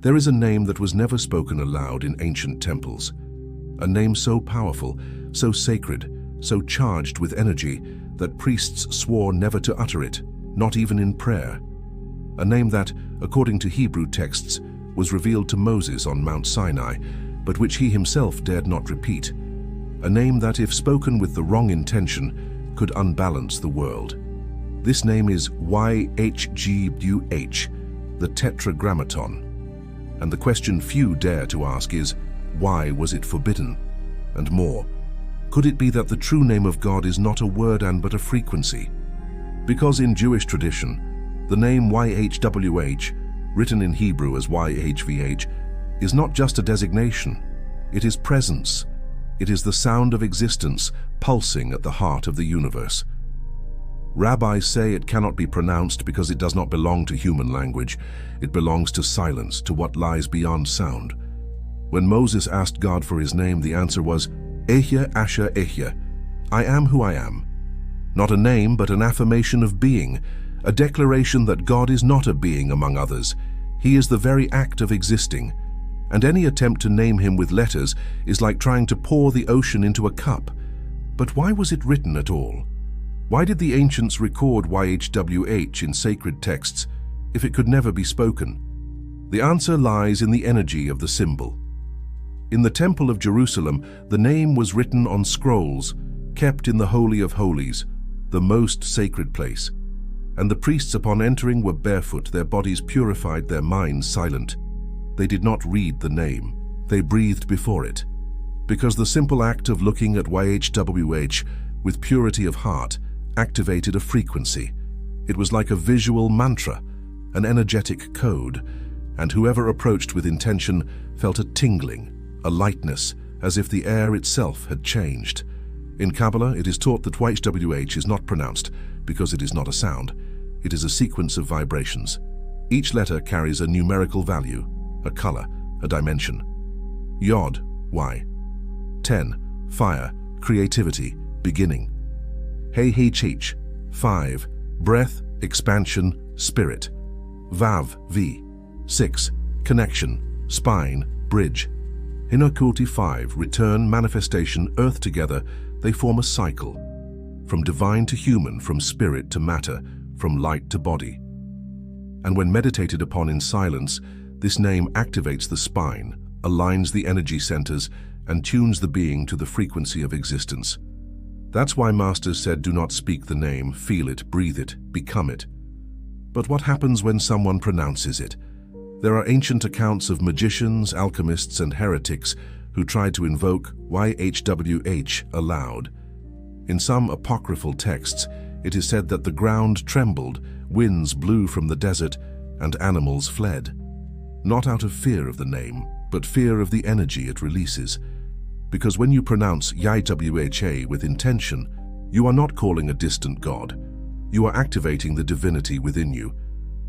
There is a name that was never spoken aloud in ancient temples. A name so powerful, so sacred, so charged with energy that priests swore never to utter it, not even in prayer. A name that, according to Hebrew texts, was revealed to Moses on Mount Sinai, but which he himself dared not repeat. A name that, if spoken with the wrong intention, could unbalance the world. This name is YHWH, the Tetragrammaton. And the question few dare to ask is, why was it forbidden? And more, could it be that the true name of God is not a word and but a frequency? Because in Jewish tradition, the name YHWH, written in Hebrew as YHVH, is not just a designation. It is presence. It is the sound of existence pulsing at the heart of the universe. Rabbis say it cannot be pronounced because it does not belong to human language. It belongs to silence, to what lies beyond sound. When Moses asked God for his name, the answer was, Ehya Asher Ehya, I am who I am. Not a name, but an affirmation of being, a declaration that God is not a being among others. He is the very act of existing, and any attempt to name him with letters is like trying to pour the ocean into a cup. But why was it written at all? Why did the ancients record YHWH in sacred texts if it could never be spoken? The answer lies in the energy of the symbol. In the Temple of Jerusalem, the name was written on scrolls, kept in the Holy of Holies, the most sacred place. And the priests upon entering were barefoot, their bodies purified, their minds silent. They did not read the name, they breathed before it. Because the simple act of looking at YHWH with purity of heart activated a frequency. It was like a visual mantra, an energetic code, and whoever approached with intention felt a tingling, a lightness, as if the air itself had changed. In Kabbalah, it is taught that YHWH is not pronounced because it is not a sound. It is a sequence of vibrations. Each letter carries a numerical value, a color, a dimension. Yod, Y. 10, fire, creativity, beginning. Hey Chich, 5, breath, expansion, spirit. Vav, V. 6, connection, spine, bridge. Hinokulti 5, return, manifestation, earth together, they form a cycle. From divine to human, from spirit to matter, from light to body. And when meditated upon in silence, this name activates the spine, aligns the energy centers, and tunes the being to the frequency of existence. That's why masters said, do not speak the name, feel it, breathe it, become it. But what happens when someone pronounces it? There are ancient accounts of magicians, alchemists, and heretics who tried to invoke YHWH aloud. In some apocryphal texts, it is said that the ground trembled, winds blew from the desert, and animals fled. Not out of fear of the name, but fear of the energy it releases. Because when you pronounce YHWH with intention, you are not calling a distant god. You are activating the divinity within you.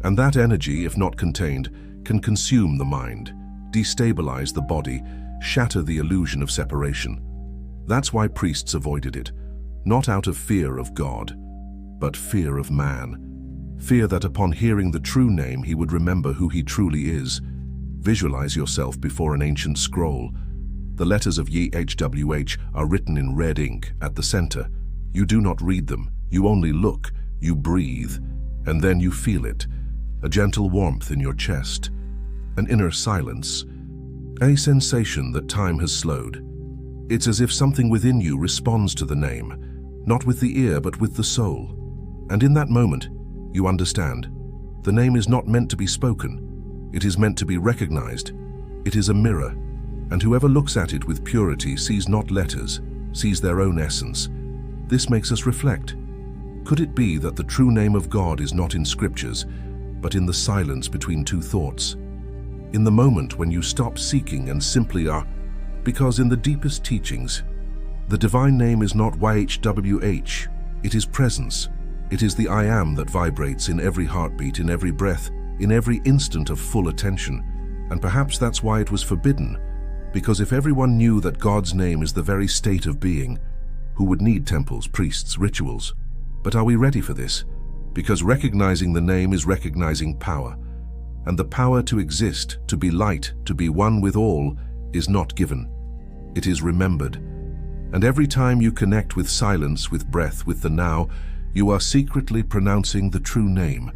And that energy, if not contained, can consume the mind, destabilize the body, shatter the illusion of separation. That's why priests avoided it, not out of fear of God, but fear of man. Fear that upon hearing the true name, he would remember who he truly is. Visualize yourself before an ancient scroll. The letters of YHWH are written in red ink at the center. You do not read them, you only look, you breathe, and then you feel it. A gentle warmth in your chest, an inner silence, a sensation that time has slowed. It's as if something within you responds to the name, not with the ear but with the soul. And in that moment, you understand. The name is not meant to be spoken. It is meant to be recognized. It is a mirror, and whoever looks at it with purity sees not letters, sees their own essence. This makes us reflect. Could it be that the true name of God is not in scriptures, but in the silence between two thoughts? In the moment when you stop seeking and simply are, because in the deepest teachings, the divine name is not YHWH, it is presence. It is the I am that vibrates in every heartbeat, in every breath, in every instant of full attention. And perhaps that's why it was forbidden, because if everyone knew that God's name is the very state of being, who would need temples, priests, rituals? But are we ready for this? Because recognizing the name is recognizing power. and the power to exist, to be light, to be one with all, is not given. It is remembered. And every time you connect with silence, with breath, with the now, you are secretly pronouncing the true name,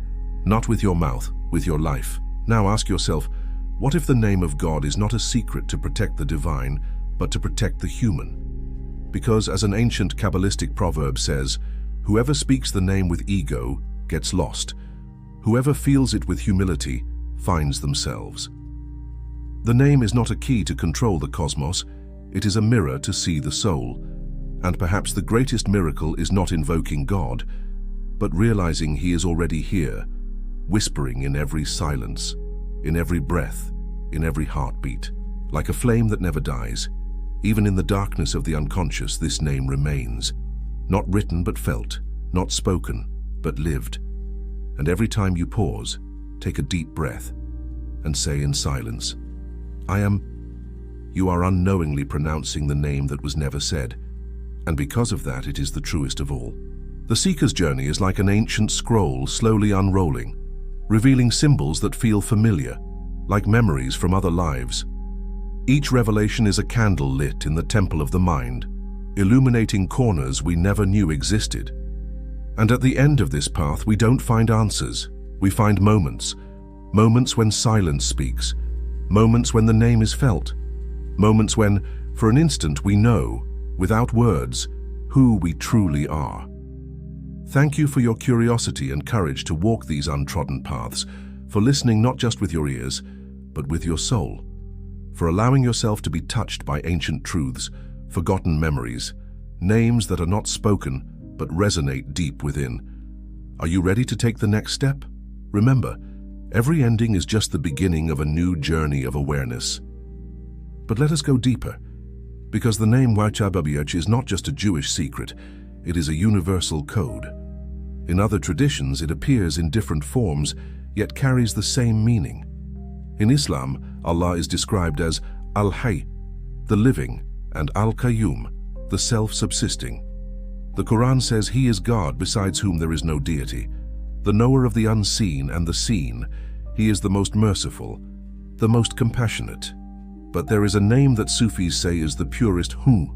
not with your mouth, with your life. Now ask yourself, what if the name of God is not a secret to protect the divine, but to protect the human? Because as an ancient Kabbalistic proverb says, whoever speaks the name with ego gets lost. Whoever feels it with humility finds themselves. The name is not a key to control the cosmos, it is a mirror to see the soul. And perhaps the greatest miracle is not invoking God, but realizing He is already here, whispering in every silence, in every breath, in every heartbeat. Like a flame that never dies, even in the darkness of the unconscious, this name remains. Not written but felt, not spoken but lived. And every time you pause, take a deep breath and say in silence, I am. You are unknowingly pronouncing the name that was never said, and because of that it is the truest of all. The seeker's journey is like an ancient scroll slowly unrolling, revealing symbols that feel familiar, like memories from other lives. Each revelation is a candle lit in the temple of the mind, illuminating corners we never knew existed. And at the end of this path we don't find answers, we find moments. Moments when silence speaks, moments when the name is felt, moments when, for an instant, we know, without words, who we truly are. Thank you for your curiosity and courage to walk these untrodden paths, for listening not just with your ears, but with your soul, for allowing yourself to be touched by ancient truths, forgotten memories, names that are not spoken, but resonate deep within. Are you ready to take the next step? Remember, every ending is just the beginning of a new journey of awareness. But let us go deeper, because the name Wachababiach is not just a Jewish secret, it is a universal code. In other traditions, it appears in different forms, yet carries the same meaning. In Islam, Allah is described as Al-Hayy, the living, and Al-Qayyum, the self-subsisting. The Quran says He is God besides whom there is no deity, the knower of the unseen and the seen. He is the most merciful, the most compassionate. But there is a name that Sufis say is the purest Hu,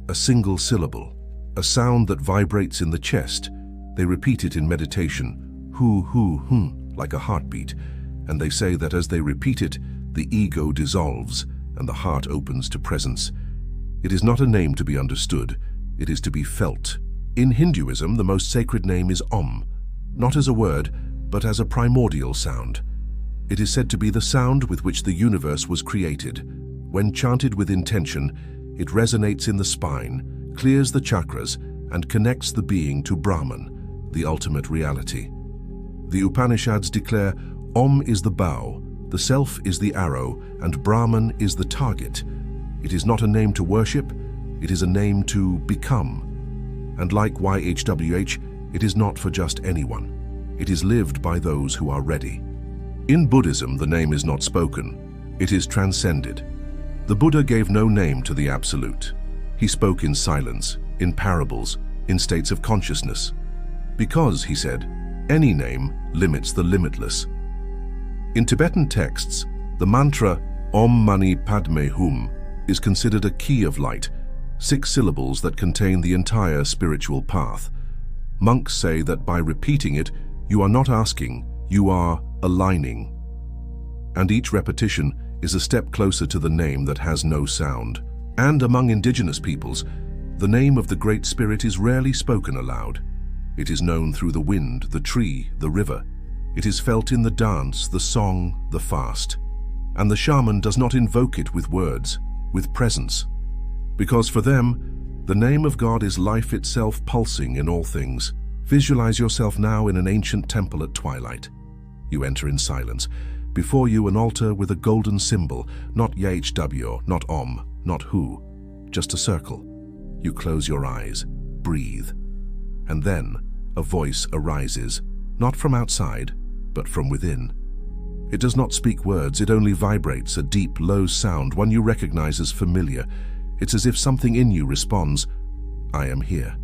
a single syllable, a sound that vibrates in the chest. They repeat it in meditation, Hu, Hu, Hu, like a heartbeat, and they say that as they repeat it, the ego dissolves and the heart opens to presence. It is not a name to be understood, it is to be felt. In Hinduism, the most sacred name is Om, not as a word, but as a primordial sound. It is said to be the sound with which the universe was created. When chanted with intention, it resonates in the spine, clears the chakras, and connects the being to Brahman, the ultimate reality. The Upanishads declare Om is the bow, the self is the arrow, and Brahman is the target. It is not a name to worship, it is a name to become. And like YHWH, it is not for just anyone. It is lived by those who are ready. In Buddhism, the name is not spoken, it is transcended. The Buddha gave no name to the Absolute. He spoke in silence, in parables, in states of consciousness. Because, he said, any name limits the limitless. In Tibetan texts, the mantra Om Mani Padme Hum is considered a key of light, 6 syllables that contain the entire spiritual path. Monks say that by repeating it, you are not asking, you are aligning. And each repetition is a step closer to the name that has no sound. And among indigenous peoples, the name of the Great Spirit is rarely spoken aloud. It is known through the wind, the tree, the river. It is felt in the dance, the song, the fast. And the shaman does not invoke it with words, with presence. Because for them, the name of God is life itself pulsing in all things. Visualize yourself now in an ancient temple at twilight. You enter in silence. Before you an altar with a golden symbol, not YHW, not Om, not Hu, just a circle. You close your eyes, breathe. And then a voice arises, not from outside, but from within. It does not speak words, it only vibrates, a deep, low sound, one you recognize as familiar. It's as if something in you responds, I am here.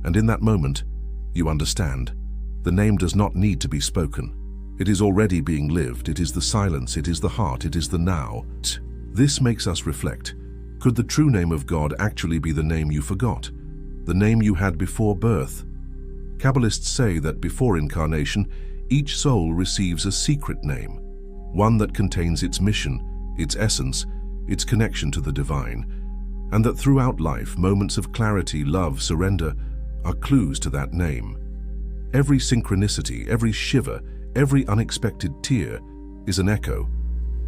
And in that moment, you understand. The name does not need to be spoken. It is already being lived. It is the silence. It is the heart. It is the now. This makes us reflect. Could the true name of God actually be the name you forgot? The name you had before birth? Kabbalists say that before incarnation, each soul receives a secret name, one that contains its mission, its essence, its connection to the divine, and that throughout life, moments of clarity, love, surrender are clues to that name. Every synchronicity, every shiver, every unexpected tear is an echo,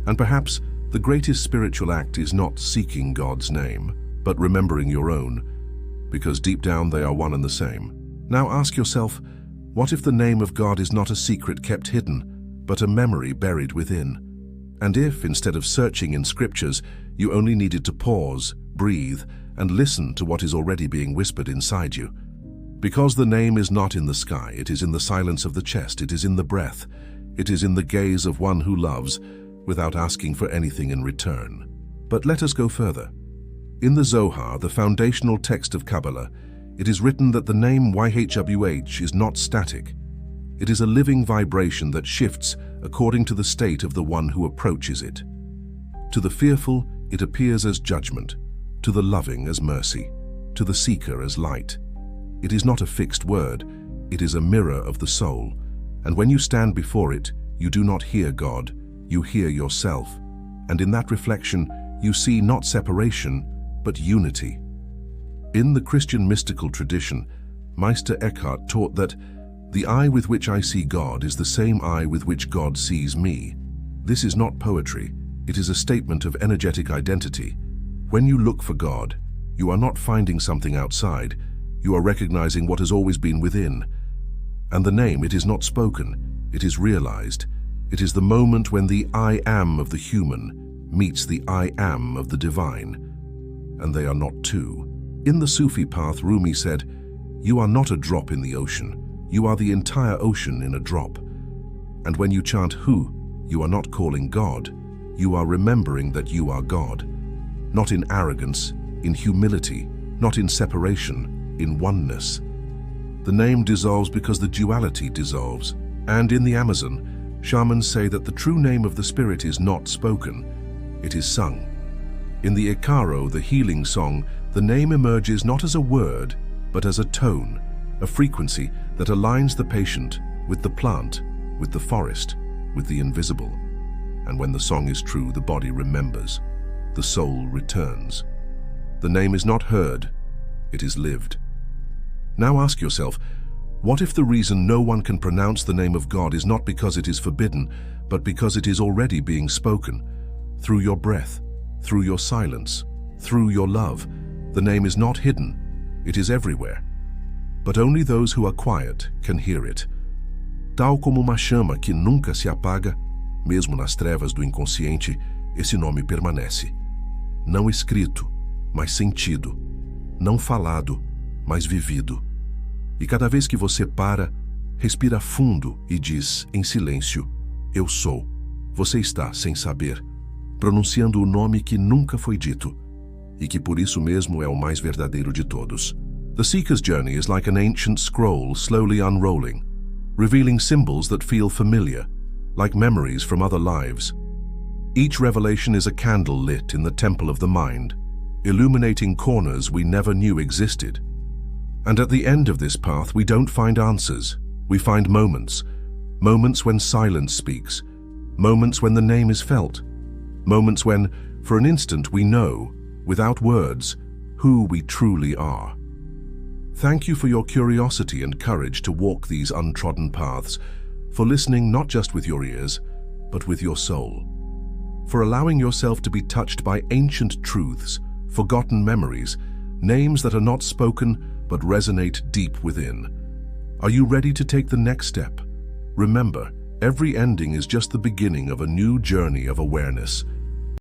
and perhaps the greatest spiritual act is not seeking God's name, but remembering your own, because deep down they are one and the same. Now ask yourself, what if the name of God is not a secret kept hidden, but a memory buried within? And if, instead of searching in scriptures, you only needed to pause, breathe, and listen to what is already being whispered inside you? Because the name is not in the sky, it is in the silence of the chest, it is in the breath, it is in the gaze of one who loves, without asking for anything in return. But let us go further. In the Zohar, the foundational text of Kabbalah, it is written that the name YHWH is not static. It is a living vibration that shifts according to the state of the one who approaches it. To the fearful, it appears as judgment, to the loving as mercy, to the seeker as light. It is not a fixed word, it is a mirror of the soul, and when you stand before it, you do not hear God, you hear yourself, and in that reflection, you see not separation, but unity. In the Christian mystical tradition, Meister Eckhart taught that the eye with which I see God is the same eye with which God sees me. This is not poetry, it is a statement of energetic identity. When you look for God, you are not finding something outside, you are recognizing what has always been within. And the name, it is not spoken, it is realized. It is the moment when the I am of the human meets the I am of the divine. And they are not two. In the Sufi path, Rumi said, "You are not a drop in the ocean, you are the entire ocean in a drop." And when you chant Hu, you are not calling God, you are remembering that you are God. Not in arrogance, in humility, not in separation, in oneness. The name dissolves because the duality dissolves. And in the Amazon, shamans say that the true name of the spirit is not spoken, it is sung. In the Ikaro, the healing song, the name emerges not as a word, but as a tone, a frequency that aligns the patient with the plant, with the forest, with the invisible. And when the song is true, the body remembers, the soul returns. The name is not heard, it is lived. Now ask yourself, what if the reason no one can pronounce the name of God is not because it is forbidden, but because it is already being spoken? Through your breath, through your silence, through your love, the name is not hidden, it is everywhere. But only those who are quiet can hear it. Tal como uma chama que nunca se apaga, mesmo nas trevas do inconsciente, esse nome permanece. Não escrito, mas sentido. Não falado, mas vivido. E cada vez que você para, respira fundo e diz, em silêncio, eu sou. Você está, sem saber, pronunciando o nome que nunca foi dito, e que por isso mesmo é o mais verdadeiro de todos. The seeker's journey is like an ancient scroll slowly unrolling, revealing symbols that feel familiar, like memories from other lives. Each revelation is a candle lit in the temple of the mind, illuminating corners we never knew existed. And at the end of this path, we don't find answers, we find moments. Moments when silence speaks, moments when the name is felt, moments when, for an instant, we know, without words, who we truly are. Thank you for your curiosity and courage to walk these untrodden paths, for listening not just with your ears, but with your soul, for allowing yourself to be touched by ancient truths, forgotten memories, names that are not spoken but resonate deep within. Are you ready to take the next step? Remember, every ending is just the beginning of a new journey of awareness.